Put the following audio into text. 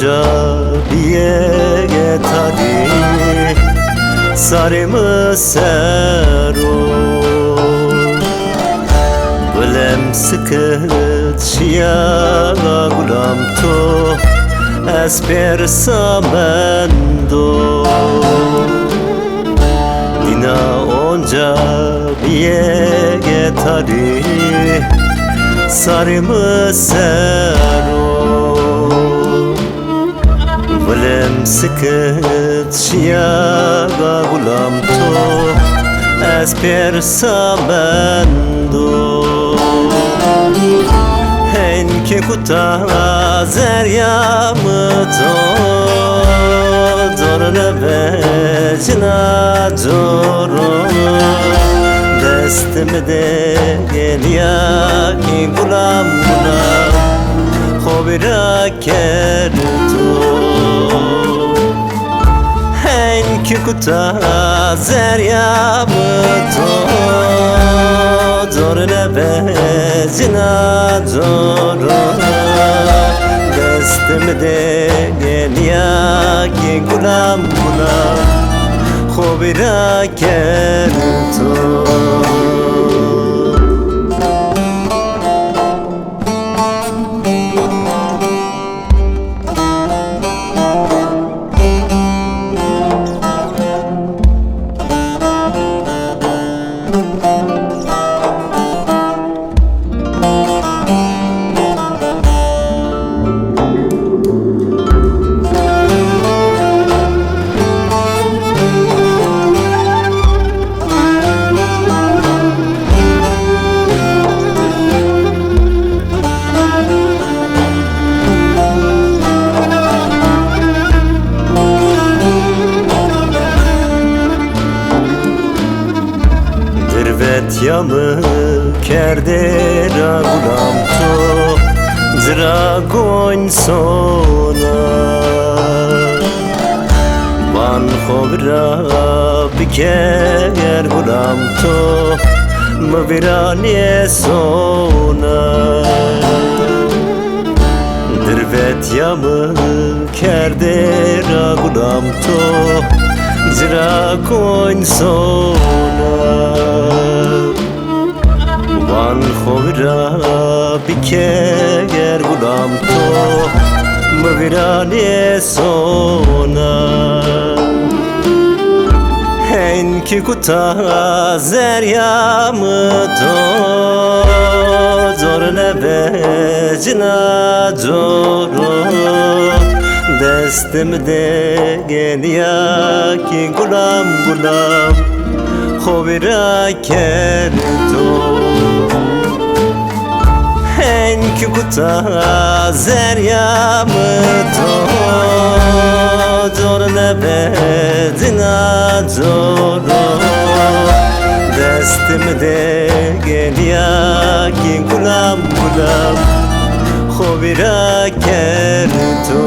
onca biye tari sarımı sero Bilem sıkıt şiya gulam to esper samendo Dina onca biye tari sarımı sero Bilem sıkıt şiya gulam to esper samendo Henke kuta zeryamı to Dorne becina dorun Destimde geliya ki gulam gulam Khobira kerto Henke kuta zeryamı to Dorne becina dorun Destimde geliya ki gulam gulam Khobira kerto Yamı kerdera gulam to Dragon sona Van khobra biker gulam to Mvirane sona Dirvet yamı kerdera gulam to Dragon sona Van khobra biker gulam to Mvirane sona Henki kuta zeryamı to Zorne becina dorun Destimde geliya ki gulam gulam Khobira kerto Henki kuta zeryamı to Dorne bedina dorun Destimde geliya ki gulam gulam Khobira kerto